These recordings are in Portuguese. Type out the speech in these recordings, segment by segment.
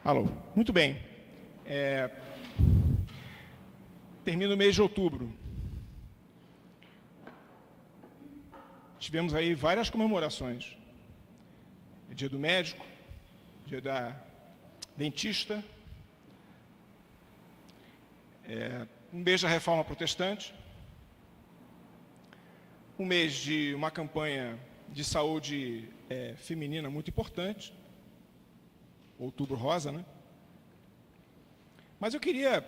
Alô, muito bem. Termina o mês de outubro. Tivemos aí várias comemorações. Dia do médico, dia da dentista, um mês da Reforma Protestante, um mês de uma campanha de saúde feminina muito importante, Outubro Rosa, né? Mas eu queria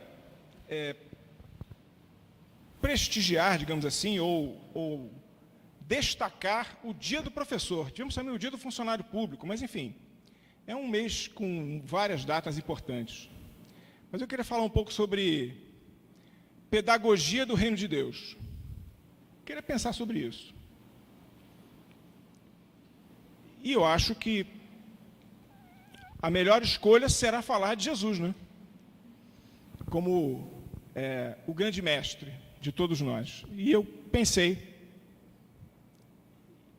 prestigiar, digamos assim, ou destacar o Dia do Professor. Tivemos também o Dia do Funcionário Público, mas, enfim, é um mês com várias datas importantes. Mas eu queria falar um pouco sobre pedagogia do Reino de Deus. Eu queria pensar sobre isso. E eu acho que a melhor escolha será falar de Jesus, né? Como o grande mestre de todos nós. E eu pensei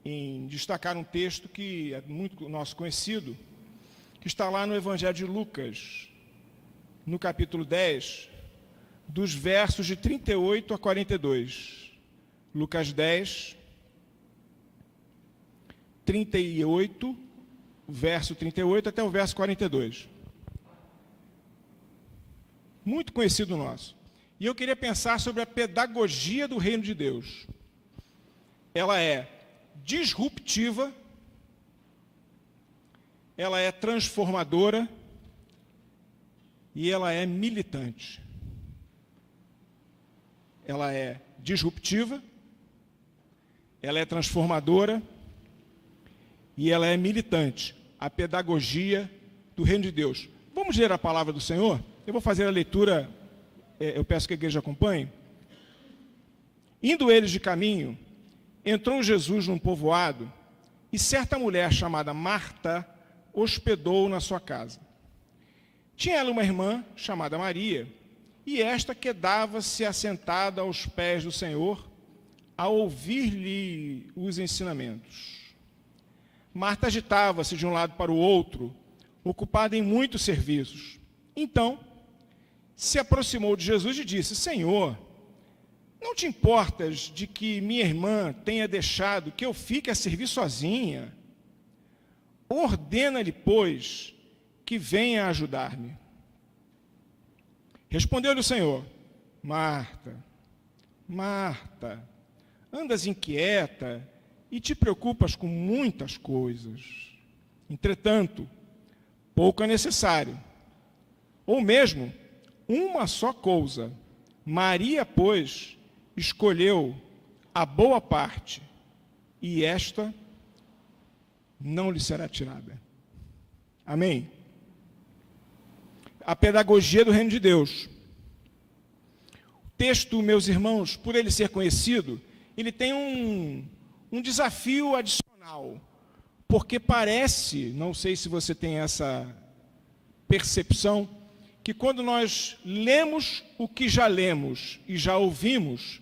em destacar um texto que é muito nosso conhecido, que está lá no Evangelho de Lucas, no capítulo 10, dos versos de 38 a 42. Lucas 10, 38, verso 38 até o verso 42. Muito conhecido nosso. E eu queria pensar sobre a pedagogia do Reino de Deus. Ela é disruptiva, ela é transformadora e ela é militante. Ela é disruptiva, ela é transformadora e ela é militante. A pedagogia do Reino de Deus. Vamos ler a palavra do Senhor? Eu vou fazer a leitura, eu peço que a igreja acompanhe. Indo eles de caminho, entrou Jesus num povoado e certa mulher chamada Marta hospedou na sua casa. Tinha ela uma irmã chamada Maria, e esta quedava-se assentada aos pés do Senhor, a ouvir-lhe os ensinamentos. Marta agitava-se de um lado para o outro, ocupada em muitos serviços. Então, se aproximou de Jesus e disse: Senhor, não te importas de que minha irmã tenha deixado que eu fique a servir sozinha? Ordena-lhe, pois, que venha ajudar-me. Respondeu-lhe o Senhor: Marta, Marta, andas inquieta e te preocupas com muitas coisas. Entretanto, pouco é necessário, ou mesmo uma só coisa. Maria, pois, escolheu a boa parte, e esta não lhe será tirada. Amém? A pedagogia do Reino de Deus. O texto, meus irmãos, por ele ser conhecido, ele tem um desafio adicional, porque parece, não sei se você tem essa percepção, que quando nós lemos o que já lemos e já ouvimos,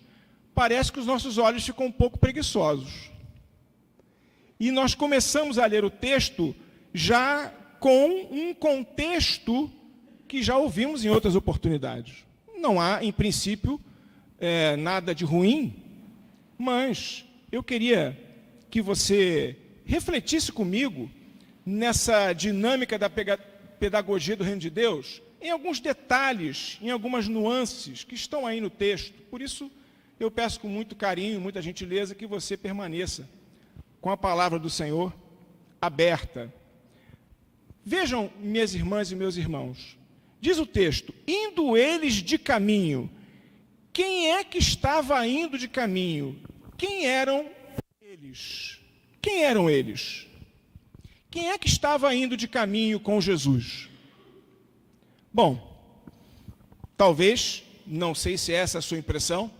parece que os nossos olhos ficam um pouco preguiçosos. E nós começamos a ler o texto já com um contexto que já ouvimos em outras oportunidades. Não há, em princípio, nada de ruim, mas eu queria que você refletisse comigo nessa dinâmica da pedagogia do Reino de Deus, em alguns detalhes, em algumas nuances que estão aí no texto. Por isso, eu peço com muito carinho, muita gentileza, que você permaneça com a palavra do Senhor aberta. Vejam, minhas irmãs e meus irmãos, diz o texto: indo eles de caminho. Quem é que estava indo de caminho? Quem eram eles? Quem eram eles? Quem é que estava indo de caminho com Jesus? Bom, talvez, não sei se essa é a sua impressão,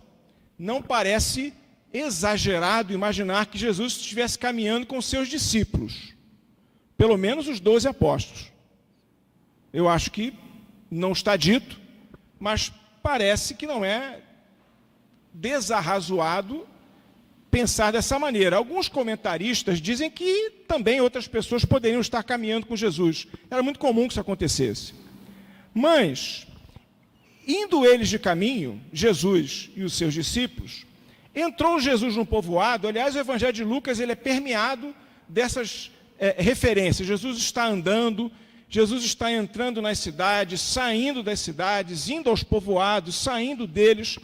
não parece exagerado imaginar que Jesus estivesse caminhando com seus discípulos, pelo menos os 12 apóstolos. Eu acho que não está dito, mas parece que não é desarrazoado pensar dessa maneira. Alguns comentaristas dizem que também outras pessoas poderiam estar caminhando com Jesus. Era muito comum que isso acontecesse. Mas, indo eles de caminho, Jesus e os seus discípulos, entrou Jesus no povoado. Aliás, o Evangelho de Lucas ele é permeado dessas referências. Jesus está andando, Jesus está entrando nas cidades, saindo das cidades, indo aos povoados, saindo deles.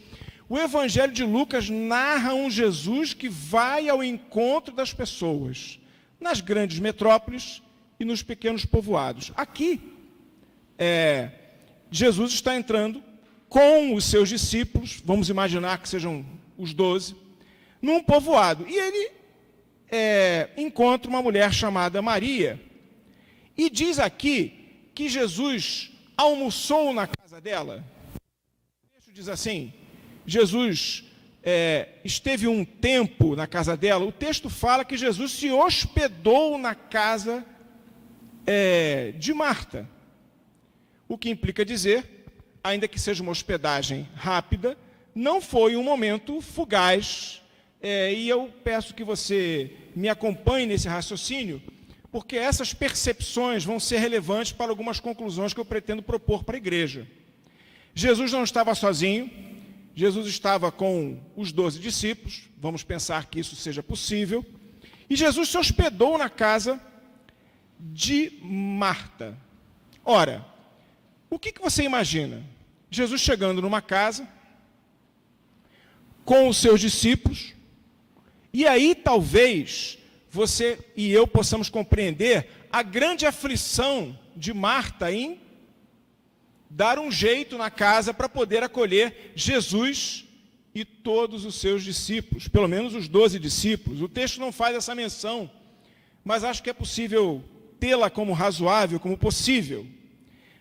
O Evangelho de Lucas narra um Jesus que vai ao encontro das pessoas, nas grandes metrópoles e nos pequenos povoados. Aqui, Jesus está entrando com os seus discípulos, vamos imaginar que sejam os 12, num povoado. E ele encontra uma mulher chamada Maria, e diz aqui que Jesus almoçou na casa dela. O texto diz assim, Jesus esteve um tempo na casa dela. O texto fala que Jesus se hospedou na casa de Marta, o que implica dizer, ainda que seja uma hospedagem rápida, não foi um momento fugaz, e eu peço que você me acompanhe nesse raciocínio, porque essas percepções vão ser relevantes para algumas conclusões que eu pretendo propor para a igreja. Jesus não estava sozinho, Jesus estava com os 12 discípulos, vamos pensar que isso seja possível, e Jesus se hospedou na casa de Marta. Ora, o que você imagina? Jesus chegando numa casa, com os seus discípulos, e aí talvez você e eu possamos compreender a grande aflição de Marta em dar um jeito na casa para poder acolher Jesus e todos os seus discípulos, pelo menos os 12 discípulos. O texto não faz essa menção, mas acho que é possível tê-la como razoável, como possível.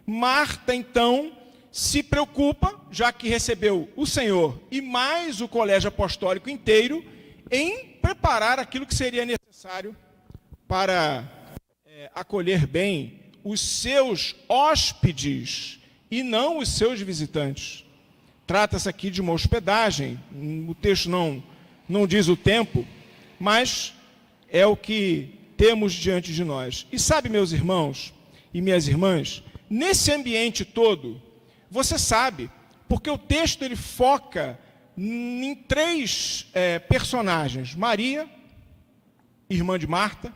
Marta, então, se preocupa, já que recebeu o Senhor e mais o colégio apostólico inteiro, em preparar aquilo que seria necessário para acolher bem os seus hóspedes e não os seus visitantes. Trata-se aqui de uma hospedagem, o texto não diz o tempo, mas é o que temos diante de nós. E sabe, meus irmãos e minhas irmãs, nesse ambiente todo, você sabe, porque o texto ele foca em 3 personagens. Maria, irmã de Marta.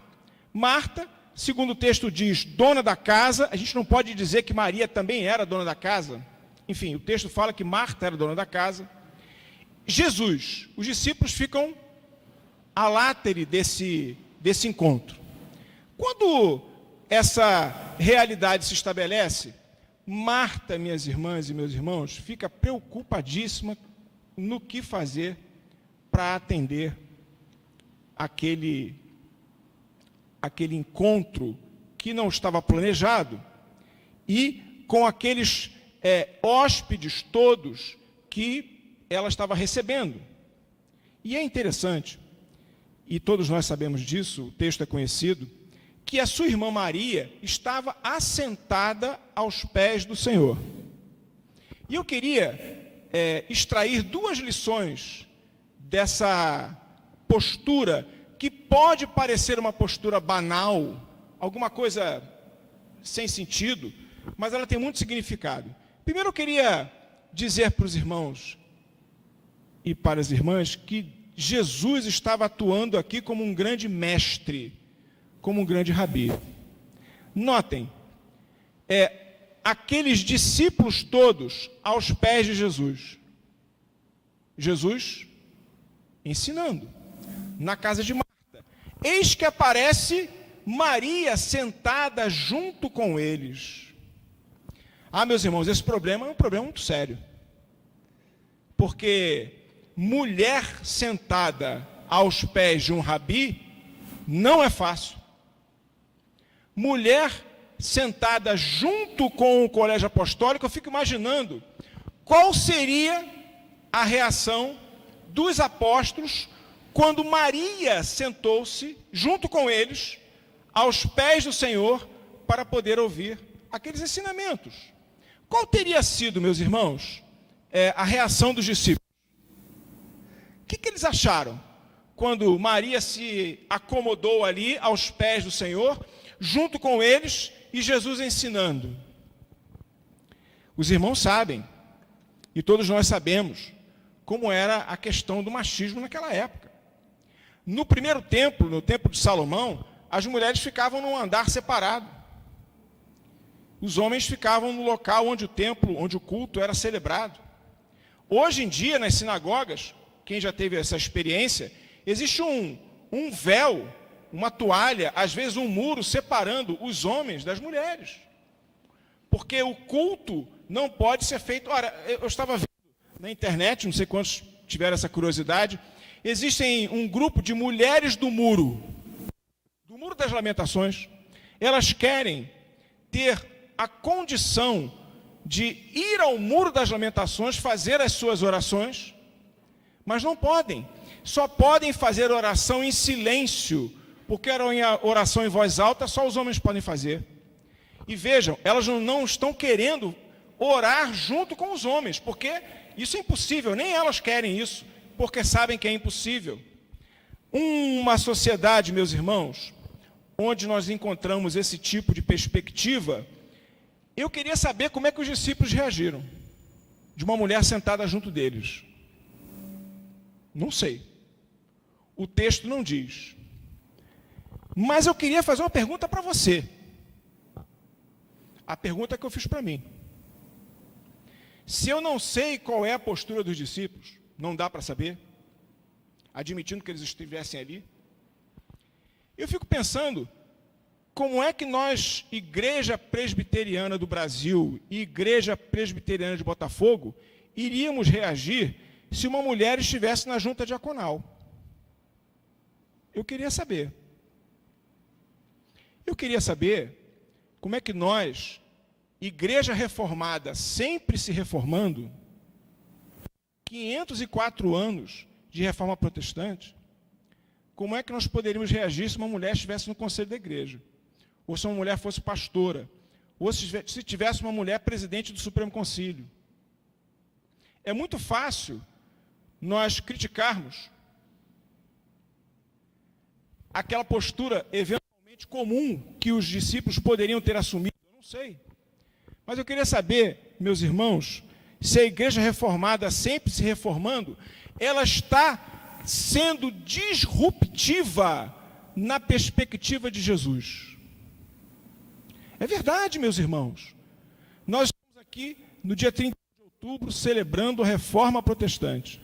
Marta, segundo o texto diz, dona da casa. A gente não pode dizer que Maria também era dona da casa. Enfim, o texto fala que Marta era dona da casa. Jesus, os discípulos ficam à láteri desse encontro. Quando essa realidade se estabelece, Marta, minhas irmãs e meus irmãos, fica preocupadíssima no que fazer para atender aquele encontro que não estava planejado e com aqueles hóspedes todos que ela estava recebendo. E é interessante, e todos nós sabemos disso, o texto é conhecido, que a sua irmã Maria estava assentada aos pés do Senhor. E eu queria extrair 2 lições dessa postura, que pode parecer uma postura banal, alguma coisa sem sentido, mas ela tem muito significado. Primeiro eu queria dizer para os irmãos e para as irmãs que Jesus estava atuando aqui como um grande mestre, como um grande rabi. Notem, aqueles discípulos todos aos pés de Jesus. Jesus ensinando na casa de Marta. Eis que aparece Maria sentada junto com eles. Ah, meus irmãos, esse problema é um problema muito sério. Porque mulher sentada aos pés de um rabi não é fácil. Mulher sentada junto com o colégio apostólico, eu fico imaginando qual seria a reação dos apóstolos quando Maria sentou-se junto com eles aos pés do Senhor para poder ouvir aqueles ensinamentos. Qual teria sido, meus irmãos, a reação dos discípulos? O que eles acharam? quando Maria se acomodou ali aos pés do Senhor, junto com eles, e Jesus ensinando. Os irmãos sabem, e todos nós sabemos, como era a questão do machismo naquela época. No primeiro templo, no templo de Salomão, as mulheres ficavam num andar separado. Os homens ficavam no local onde o templo, onde o culto era celebrado. Hoje em dia, nas sinagogas, quem já teve essa experiência, existe um véu, uma toalha, às vezes um muro separando os homens das mulheres. Porque o culto não pode ser feito... Ora, eu estava vendo na internet, não sei quantos tiveram essa curiosidade, existem um grupo de mulheres do Muro das Lamentações. Elas querem ter a condição de ir ao Muro das Lamentações, fazer as suas orações, mas não podem. Só podem fazer oração em silêncio, porque oração em voz alta só os homens podem fazer. E vejam, elas não estão querendo orar junto com os homens, porque isso é impossível, nem elas querem isso, porque sabem que é impossível. Uma sociedade, meus irmãos, onde nós encontramos esse tipo de perspectiva, eu queria saber como é que os discípulos reagiram, de uma mulher sentada junto deles. Não sei. O texto não diz. Mas eu queria fazer uma pergunta para você. A pergunta que eu fiz para mim. Se eu não sei qual é a postura dos discípulos, não dá para saber, admitindo que eles estivessem ali, eu fico pensando, como é que nós, Igreja Presbiteriana do Brasil e Igreja Presbiteriana de Botafogo, iríamos reagir se uma mulher estivesse na junta diaconal? Eu queria saber. Eu queria saber como é que nós, Igreja Reformada, sempre se reformando, 504 anos de reforma protestante, como é que nós poderíamos reagir se uma mulher estivesse no conselho da igreja? Ou se uma mulher fosse pastora? Ou se tivesse uma mulher presidente do Supremo Concílio? É muito fácil nós criticarmos aquela postura eventualmente comum que os discípulos poderiam ter assumido. Eu não sei. Mas eu queria saber, meus irmãos, se a igreja reformada, sempre se reformando, ela está sendo disruptiva na perspectiva de Jesus. É verdade, meus irmãos. Nós estamos aqui no dia 30 de outubro celebrando a Reforma Protestante.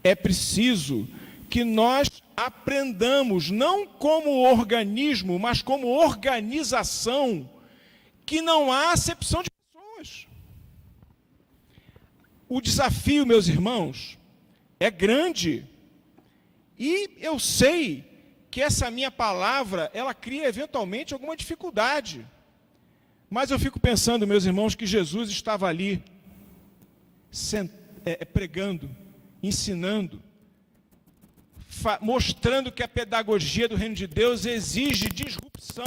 É preciso que nós aprendamos, não como organismo, mas como organização, que não há acepção de pessoas. O desafio, meus irmãos, é grande. E eu sei que essa minha palavra, ela cria eventualmente alguma dificuldade. Mas eu fico pensando, meus irmãos, que Jesus estava ali pregando, ensinando, mostrando que a pedagogia do reino de Deus exige disrupção.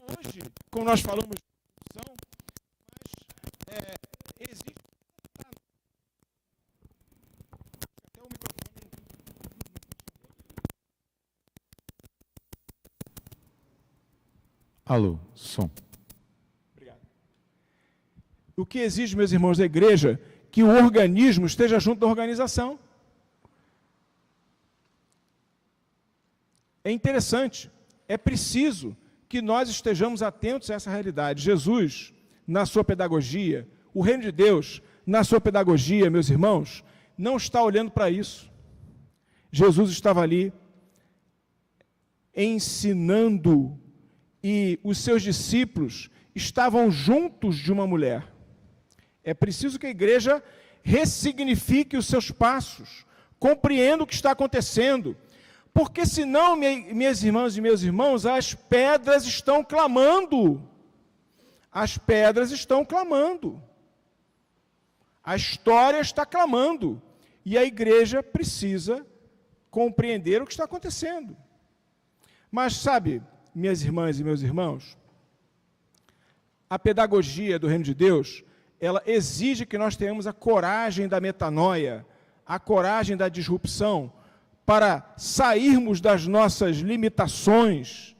Hoje, como nós falamos de disrupção, mas existe... Até o microfone... Alô, som. Obrigado. O que exige, meus irmãos da igreja, que o organismo esteja junto da organização. É interessante, é preciso que nós estejamos atentos a essa realidade. Jesus, na sua pedagogia, o reino de Deus, na sua pedagogia, meus irmãos, não está olhando para isso. Jesus estava ali ensinando e os seus discípulos estavam juntos de uma mulher. É preciso que a igreja ressignifique os seus passos, compreenda o que está acontecendo, porque senão, minhas irmãs e meus irmãos, as pedras estão clamando. As pedras estão clamando. A história está clamando. E a igreja precisa compreender o que está acontecendo. Mas, sabe, minhas irmãs e meus irmãos, a pedagogia do reino de Deus, ela exige que nós tenhamos a coragem da metanoia, a coragem da disrupção, para sairmos das nossas limitações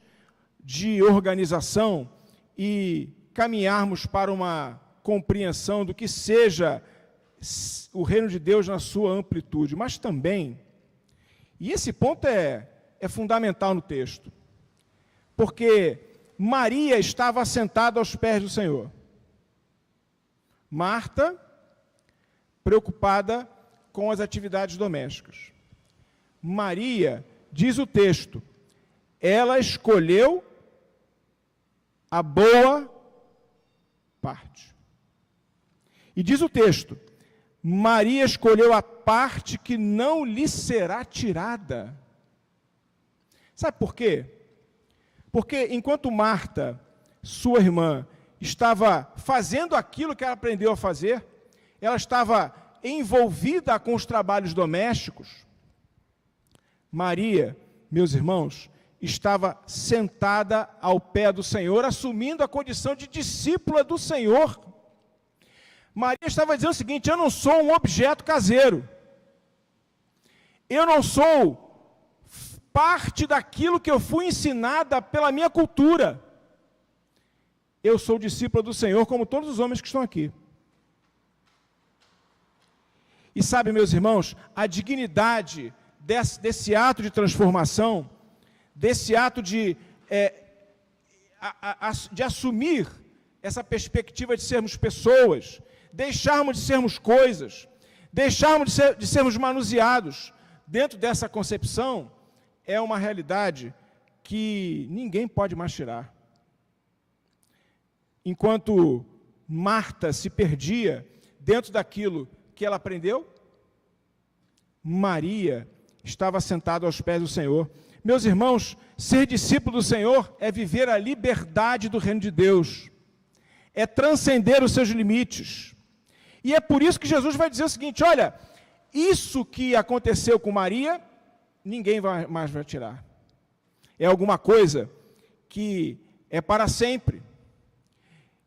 de organização e caminharmos para uma compreensão do que seja o reino de Deus na sua amplitude, mas também, e esse ponto é fundamental no texto, porque Maria estava assentada aos pés do Senhor. Marta, preocupada com as atividades domésticas. Maria, diz o texto, ela escolheu a boa parte. E diz o texto, Maria escolheu a parte que não lhe será tirada. Sabe por quê? Porque enquanto Marta, sua irmã, estava fazendo aquilo que ela aprendeu a fazer, ela estava envolvida com os trabalhos domésticos, Maria, meus irmãos, estava sentada ao pé do Senhor, assumindo a condição de discípula do Senhor. Maria estava dizendo o seguinte, eu não sou um objeto caseiro, eu não sou parte daquilo que eu fui ensinada pela minha cultura, eu sou discípula do Senhor, como todos os homens que estão aqui. E sabe, meus irmãos, a dignidade desse ato de transformação, desse ato de assumir essa perspectiva de sermos pessoas, deixarmos de sermos coisas, deixarmos de sermos manuseados dentro dessa concepção, é uma realidade que ninguém pode mais tirar. Enquanto Marta se perdia dentro daquilo que ela aprendeu, Maria estava sentada aos pés do Senhor. Meus irmãos, ser discípulo do Senhor é viver a liberdade do reino de Deus, é transcender os seus limites. E é por isso que Jesus vai dizer o seguinte, olha, isso que aconteceu com Maria, ninguém mais vai tirar. É alguma coisa que é para sempre.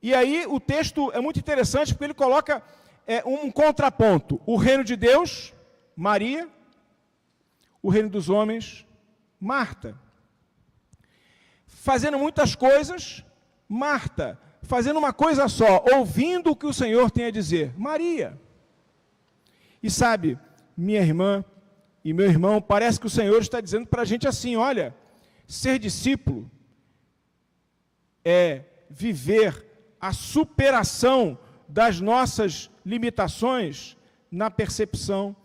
E aí o texto é muito interessante, porque ele coloca um contraponto. O reino de Deus, Maria, o reino dos homens, Marta. Fazendo muitas coisas, Marta. Fazendo uma coisa só, ouvindo o que o Senhor tem a dizer, Maria. E sabe, minha irmã e meu irmão, parece que o Senhor está dizendo para a gente assim, olha, ser discípulo é viver a superação das nossas limitações na percepção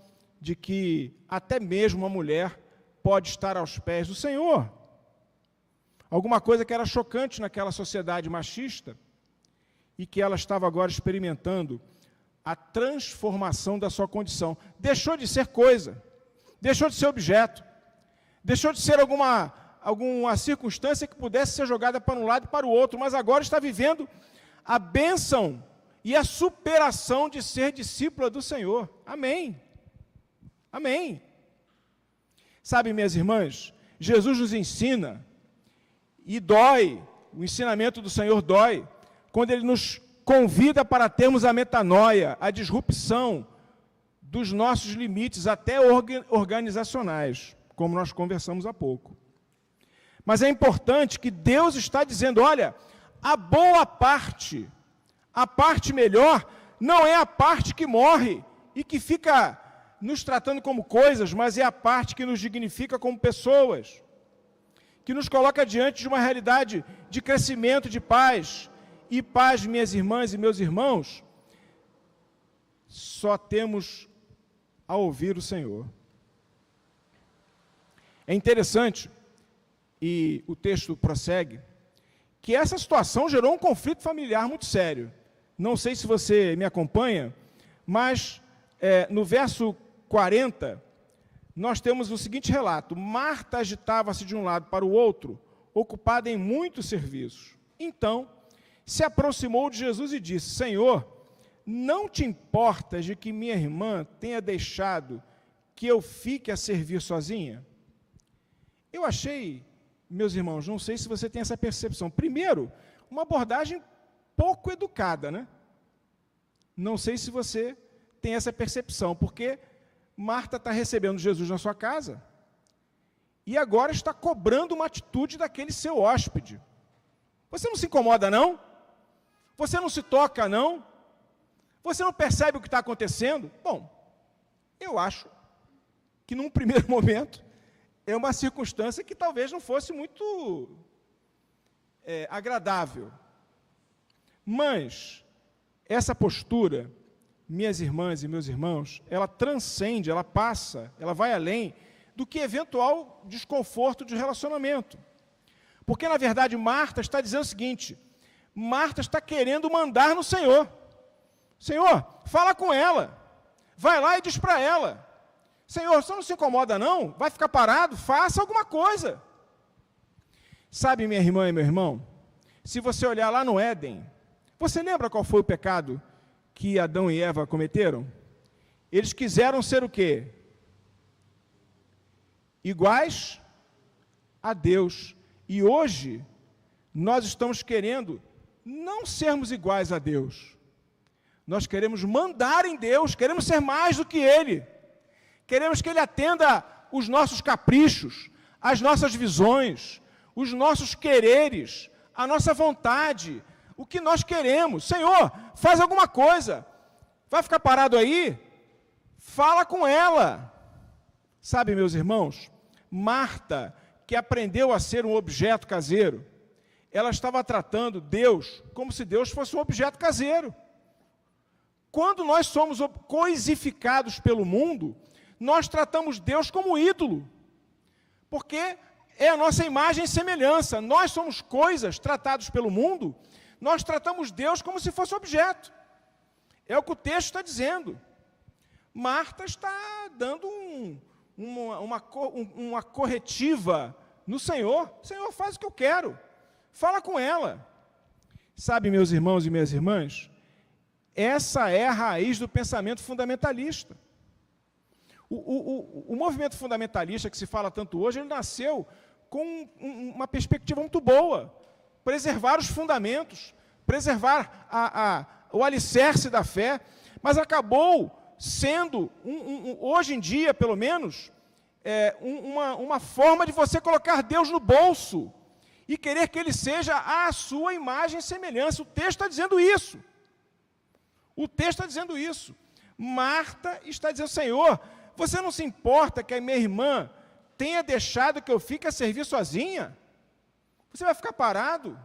de que até mesmo uma mulher pode estar aos pés do Senhor. Alguma coisa que era chocante naquela sociedade machista e que ela estava agora experimentando a transformação da sua condição. Deixou de ser coisa, deixou de ser objeto, deixou de ser alguma circunstância que pudesse ser jogada para um lado e para o outro, mas agora está vivendo a bênção e a superação de ser discípula do Senhor. Amém. Amém. Sabe, minhas irmãs, Jesus nos ensina, e dói, o ensinamento do Senhor dói, quando Ele nos convida para termos a metanoia, a disrupção dos nossos limites, até organizacionais, como nós conversamos há pouco. Mas é importante que Deus está dizendo, olha, a boa parte, a parte melhor, não é a parte que morre e que fica nos tratando como coisas, mas é a parte que nos dignifica como pessoas, que nos coloca diante de uma realidade de crescimento, de paz. E paz, minhas irmãs e meus irmãos, só temos a ouvir o Senhor. É interessante, e o texto prossegue, que essa situação gerou um conflito familiar muito sério. Não sei se você me acompanha, mas no verso 40, nós temos o seguinte relato. Marta agitava-se de um lado para o outro, ocupada em muitos serviços. Então, se aproximou de Jesus e disse, Senhor, não te importas de que minha irmã tenha deixado que eu fique a servir sozinha? Eu achei, meus irmãos, não sei se você tem essa percepção. Primeiro, uma abordagem pouco educada, né? Não sei se você tem essa percepção, porque Marta está recebendo Jesus na sua casa, e agora está cobrando uma atitude daquele seu hóspede. Você não se incomoda, não? Você não se toca, não? Você não percebe o que está acontecendo? Bom, eu acho que num primeiro momento é uma circunstância que talvez não fosse muito agradável. Mas essa postura, minhas irmãs e meus irmãos, ela transcende, ela passa, ela vai além do que eventual desconforto de relacionamento. Porque, na verdade, Marta está dizendo o seguinte: Marta está querendo mandar no Senhor. Senhor, fala com ela. Vai lá e diz para ela: Senhor, você não se incomoda não? Vai ficar parado? Faça alguma coisa. Sabe, minha irmã e meu irmão, se você olhar lá no Éden, você lembra qual foi o pecado que Adão e Eva cometeram? Eles quiseram ser o quê? Iguais a Deus. E hoje, nós estamos querendo não sermos iguais a Deus. Nós queremos mandar em Deus, queremos ser mais do que Ele. Queremos que Ele atenda os nossos caprichos, as nossas visões, os nossos quereres, a nossa vontade, o que nós queremos. Senhor, faz alguma coisa. Vai ficar parado aí? Fala com ela. Sabe, meus irmãos, Marta, que aprendeu a ser um objeto caseiro, ela estava tratando Deus como se Deus fosse um objeto caseiro. Quando nós somos coisificados pelo mundo, nós tratamos Deus como ídolo, porque é a nossa imagem e semelhança. Nós somos coisas tratados pelo mundo, nós tratamos Deus como se fosse objeto. É o que o texto está dizendo. Marta está dando uma corretiva no Senhor. Senhor, faz o que eu quero. Fala com ela. Sabe, meus irmãos e minhas irmãs, essa é a raiz do pensamento fundamentalista. O movimento fundamentalista que se fala tanto hoje, ele nasceu com uma perspectiva muito boa. Preservar os fundamentos, preservar o alicerce da fé, mas acabou sendo, hoje em dia, pelo menos, uma forma de você colocar Deus no bolso e querer que Ele seja a sua imagem e semelhança. O texto está dizendo isso. O texto está dizendo isso. Marta está dizendo: Senhor, você não se importa que a minha irmã tenha deixado que eu fique a servir sozinha? Você vai ficar parado?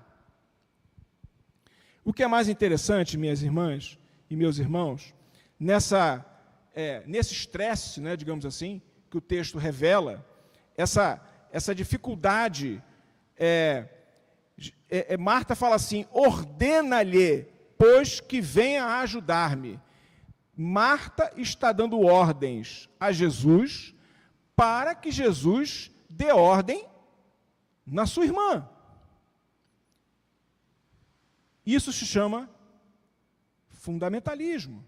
O que é mais interessante, minhas irmãs e meus irmãos, nesse estresse, né, digamos assim, que o texto revela, essa dificuldade, Marta fala assim: ordena-lhe, pois que venha a ajudar-me. Marta está dando ordens a Jesus para que Jesus dê ordem na sua irmã. Isso se chama fundamentalismo.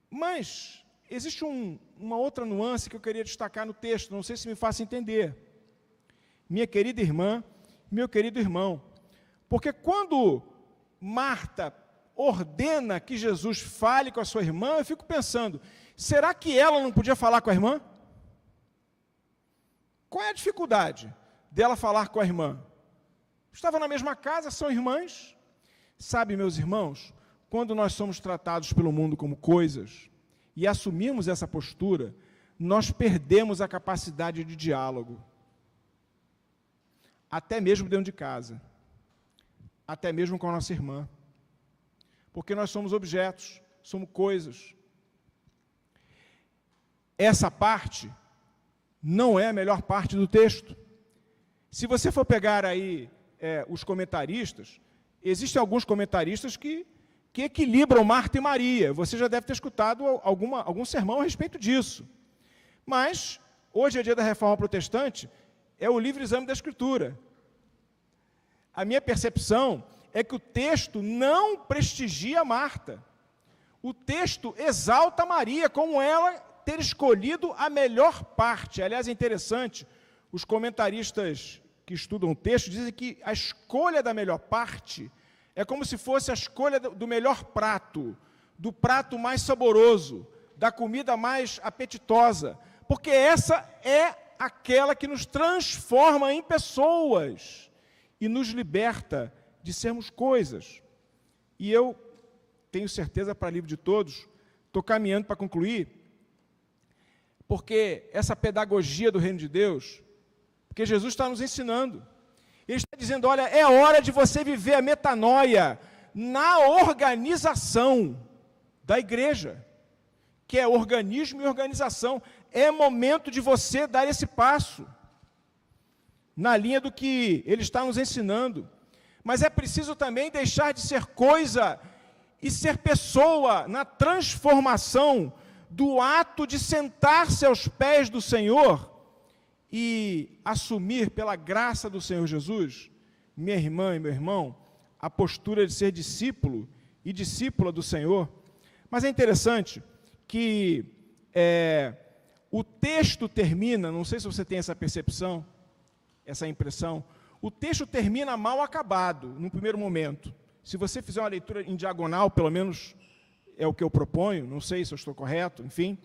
Mas existe uma outra nuance que eu queria destacar no texto, não sei se me faço entender. Minha querida irmã, meu querido irmão, porque quando Marta ordena que Jesus fale com a sua irmã, eu fico pensando, será que ela não podia falar com a irmã? Qual é a dificuldade dela falar com a irmã? Estava na mesma casa, são irmãs. Sabe, meus irmãos, quando nós somos tratados pelo mundo como coisas e assumimos essa postura, nós perdemos a capacidade de diálogo. Até mesmo dentro de casa. Até mesmo com a nossa irmã. Porque nós somos objetos, somos coisas. Essa parte não é a melhor parte do texto. Se você for pegar aí os comentaristas, existem alguns comentaristas que equilibram Marta e Maria. Você já deve ter escutado algum sermão a respeito disso. Mas, hoje é dia da Reforma Protestante, é o livre exame da Escritura. A minha percepção é que o texto não prestigia Marta. O texto exalta Maria, como ela ter escolhido a melhor parte. Aliás, é interessante, os comentaristas que estudam o texto dizem que a escolha da melhor parte é como se fosse a escolha do melhor prato, do prato mais saboroso, da comida mais apetitosa, porque essa é aquela que nos transforma em pessoas e nos liberta de sermos coisas. E eu tenho certeza, para livre de todos, estou caminhando para concluir, porque essa pedagogia do reino de Deus, porque Jesus está nos ensinando, ele está dizendo, olha, é hora de você viver a metanoia na organização da igreja, que é organismo e organização. É momento de você dar esse passo, na linha do que ele está nos ensinando. Mas é preciso também deixar de ser coisa e ser pessoa na transformação do ato de sentar-se aos pés do Senhor e assumir pela graça do Senhor Jesus, minha irmã e meu irmão, a postura de ser discípulo e discípula do Senhor. Mas é interessante que o texto termina, não sei se você tem essa percepção, essa impressão, o texto termina mal acabado, no primeiro momento. Se você fizer uma leitura em diagonal, pelo menos é o que eu proponho, não sei se eu estou correto, enfim,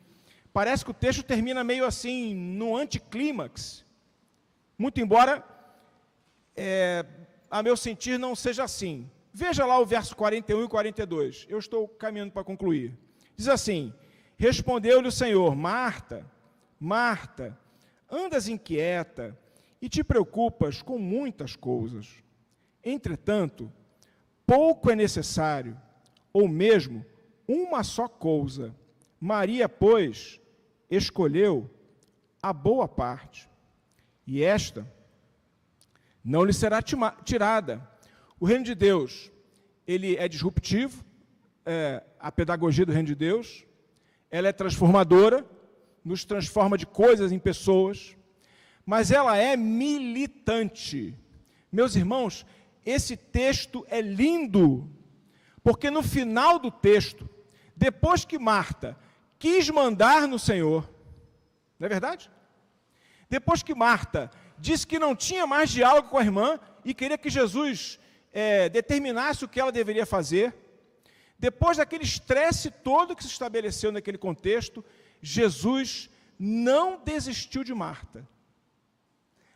parece que o texto termina meio assim, no anticlímax, muito embora, a meu sentir, não seja assim. Veja lá o verso 41 e 42, eu estou caminhando para concluir. Diz assim, respondeu-lhe o Senhor, Marta, Marta, andas inquieta e te preocupas com muitas coisas. Entretanto, pouco é necessário, ou mesmo uma só coisa. Maria, pois, escolheu a boa parte, e esta não lhe será tirada. O reino de Deus, ele é disruptivo, a pedagogia do reino de Deus, ela é transformadora, nos transforma de coisas em pessoas, mas ela é militante. Meus irmãos, esse texto é lindo, porque no final do texto, depois que Marta quis mandar no Senhor, não é verdade? Depois que Marta disse que não tinha mais diálogo com a irmã e queria que Jesus determinasse o que ela deveria fazer, depois daquele estresse todo que se estabeleceu naquele contexto, Jesus não desistiu de Marta.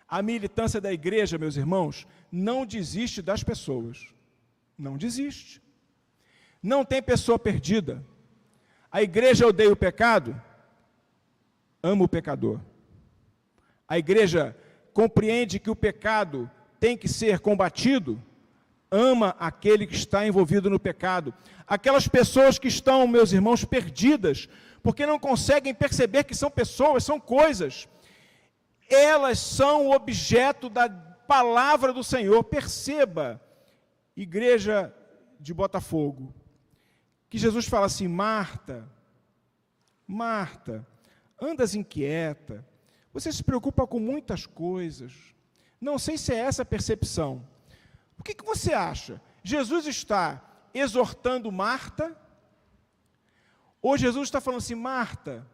A militância da igreja, meus irmãos, não desiste das pessoas. Não desiste. Não tem pessoa perdida. A igreja odeia o pecado, ama o pecador. A igreja compreende que o pecado tem que ser combatido, ama aquele que está envolvido no pecado. Aquelas pessoas que estão, meus irmãos, perdidas, porque não conseguem perceber que são pessoas, são coisas. Elas são o objeto da palavra do Senhor. Perceba, igreja de Botafogo, que Jesus fala assim, Marta, Marta, andas inquieta, você se preocupa com muitas coisas. Não sei se é essa a percepção. O que você acha? Jesus está exortando Marta? Ou Jesus está falando assim, Marta,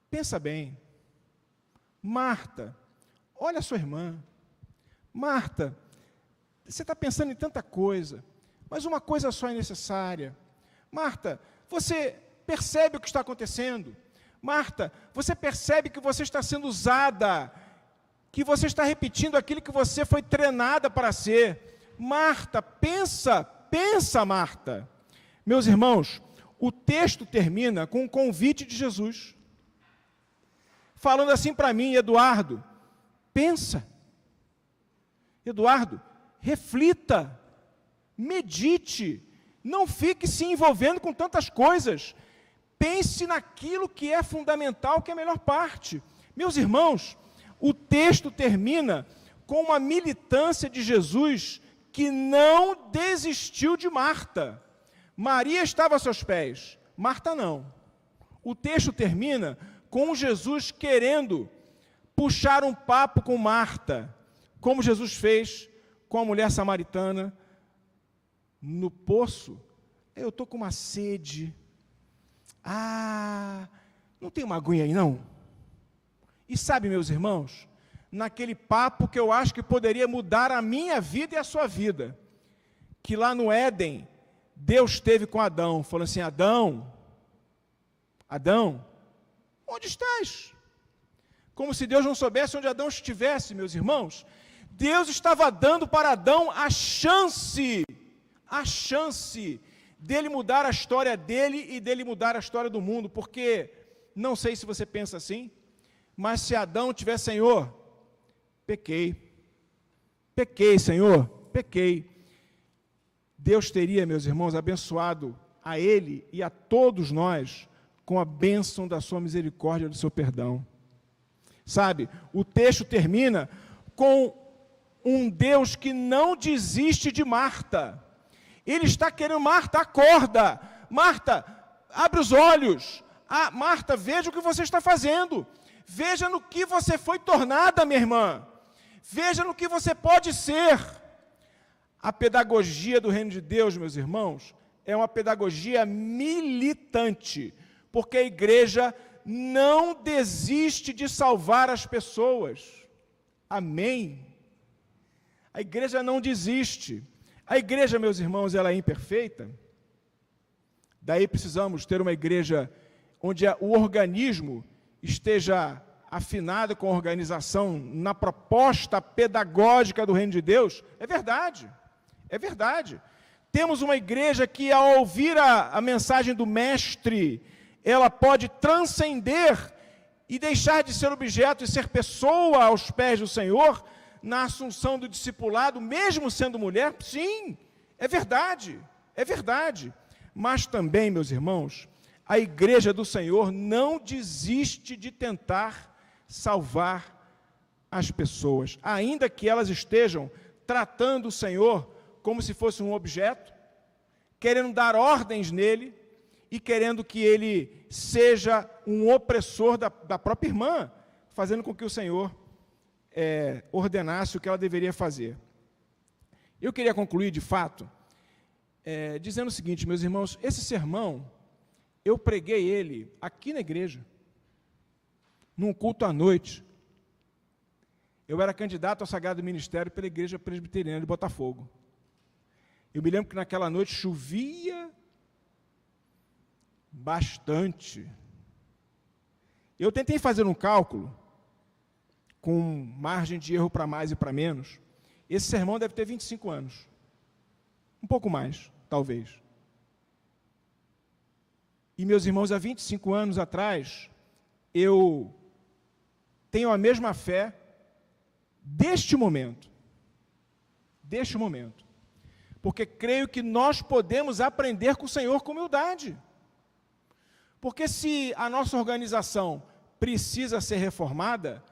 pensa bem. Marta, olha a sua irmã. Marta, você está pensando em tanta coisa, mas uma coisa só é necessária. Marta, você percebe o que está acontecendo? Marta, você percebe que você está sendo usada, que você está repetindo aquilo que você foi treinada para ser. Marta, pensa, Marta. Meus irmãos, o texto termina com um convite de Jesus, falando assim para mim, Eduardo, pensa. Eduardo, reflita, medite, não fique se envolvendo com tantas coisas. Pense naquilo que é fundamental, que é a melhor parte. Meus irmãos, o texto termina com uma militância de Jesus que não desistiu de Marta. Maria estava a seus pés, Marta não. O texto termina com Jesus querendo puxar um papo com Marta, como Jesus fez com a mulher samaritana no poço. Eu estou com uma sede. Não tem uma aguinha aí não? E sabe, meus irmãos, naquele papo que eu acho que poderia mudar a minha vida e a sua vida, que lá no Éden, Deus teve com Adão, falando assim, Adão, onde estás? Como se Deus não soubesse onde Adão estivesse, meus irmãos. Deus estava dando para Adão a chance dele mudar a história dele e dele mudar a história do mundo, porque, não sei se você pensa assim, mas se Adão tivesse, Senhor, pequei, Senhor, pequei, Deus teria, meus irmãos, abençoado a ele e a todos nós com a bênção da sua misericórdia e do seu perdão. Sabe, o texto termina com um Deus que não desiste de Marta. Ele está querendo, Marta, acorda. Marta, abre os olhos. Ah, Marta, veja o que você está fazendo. Veja no que você foi tornada, minha irmã. Veja no que você pode ser. A pedagogia do reino de Deus, meus irmãos, é uma pedagogia militante, porque a igreja não desiste de salvar as pessoas. Amém? A igreja não desiste. A igreja, meus irmãos, ela é imperfeita. Daí precisamos ter uma igreja onde o organismo esteja afinado com a organização na proposta pedagógica do reino de Deus. É verdade. É verdade. Temos uma igreja que, ao ouvir a mensagem do mestre, ela pode transcender e deixar de ser objeto e ser pessoa aos pés do Senhor, na assunção do discipulado, mesmo sendo mulher. Sim, é verdade, é verdade. Mas também, meus irmãos, a igreja do Senhor não desiste de tentar salvar as pessoas, ainda que elas estejam tratando o Senhor como se fosse um objeto, querendo dar ordens nele e querendo que ele seja um opressor da própria irmã, fazendo com que o Senhor ordenasse o que ela deveria fazer. Eu queria concluir, de fato, dizendo o seguinte, meus irmãos, esse sermão, eu preguei ele aqui na igreja, num culto à noite. Eu era candidato ao Sagrado Ministério pela Igreja Presbiteriana de Botafogo. Eu me lembro que naquela noite chovia bastante. Eu tentei fazer um cálculo, com margem de erro para mais e para menos. Esse sermão deve ter 25 anos. Um pouco mais, talvez. E, meus irmãos, há 25 anos atrás, eu tenho a mesma fé deste momento. Deste momento. Porque creio que nós podemos aprender com o Senhor com humildade. Porque se a nossa organização precisa ser reformada,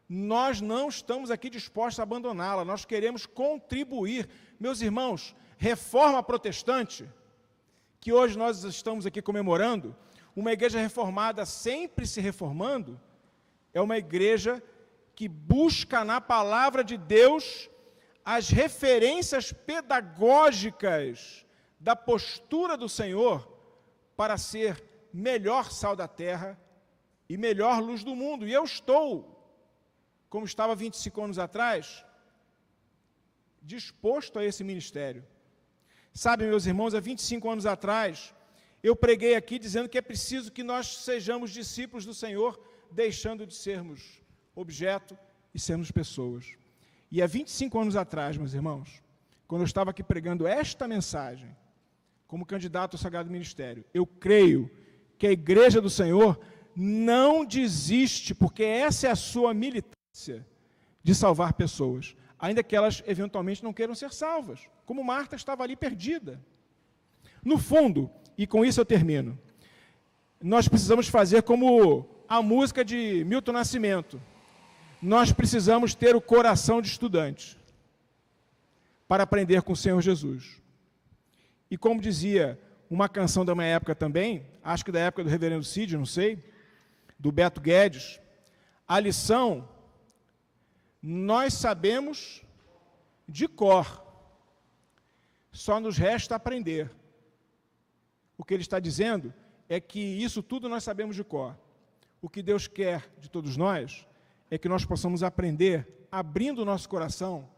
nós não estamos aqui dispostos a abandoná-la, nós queremos contribuir. Meus irmãos, reforma protestante, que hoje nós estamos aqui comemorando, uma igreja reformada sempre se reformando, é uma igreja que busca na palavra de Deus as referências pedagógicas da postura do Senhor para ser melhor sal da terra e melhor luz do mundo. E eu estou, como estava 25 anos atrás, disposto a esse ministério. Sabe, meus irmãos, há 25 anos atrás, eu preguei aqui dizendo que é preciso que nós sejamos discípulos do Senhor, deixando de sermos objeto e sermos pessoas. E há 25 anos atrás, meus irmãos, quando eu estava aqui pregando esta mensagem, como candidato ao Sagrado Ministério, eu creio que a igreja do Senhor não desiste, porque essa é a sua militância de salvar pessoas, ainda que elas eventualmente não queiram ser salvas, como Marta estava ali perdida. No fundo, e com isso eu termino, nós precisamos fazer como a música de Milton Nascimento. Nós precisamos ter o coração de estudante para aprender com o Senhor Jesus. E como dizia uma canção da minha época também, acho que da época do reverendo Cid, não sei, do Beto Guedes, a lição nós sabemos de cor, só nos resta aprender. O que ele está dizendo é que isso tudo nós sabemos de cor. O que Deus quer de todos nós é que nós possamos aprender, abrindo o nosso coração,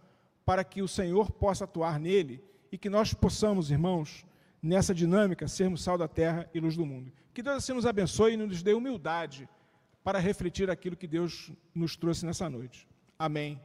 para que o Senhor possa atuar nele e que nós possamos, irmãos, nessa dinâmica, sermos sal da terra e luz do mundo. Que Deus assim nos abençoe e nos dê humildade para refletir aquilo que Deus nos trouxe nessa noite. Amém.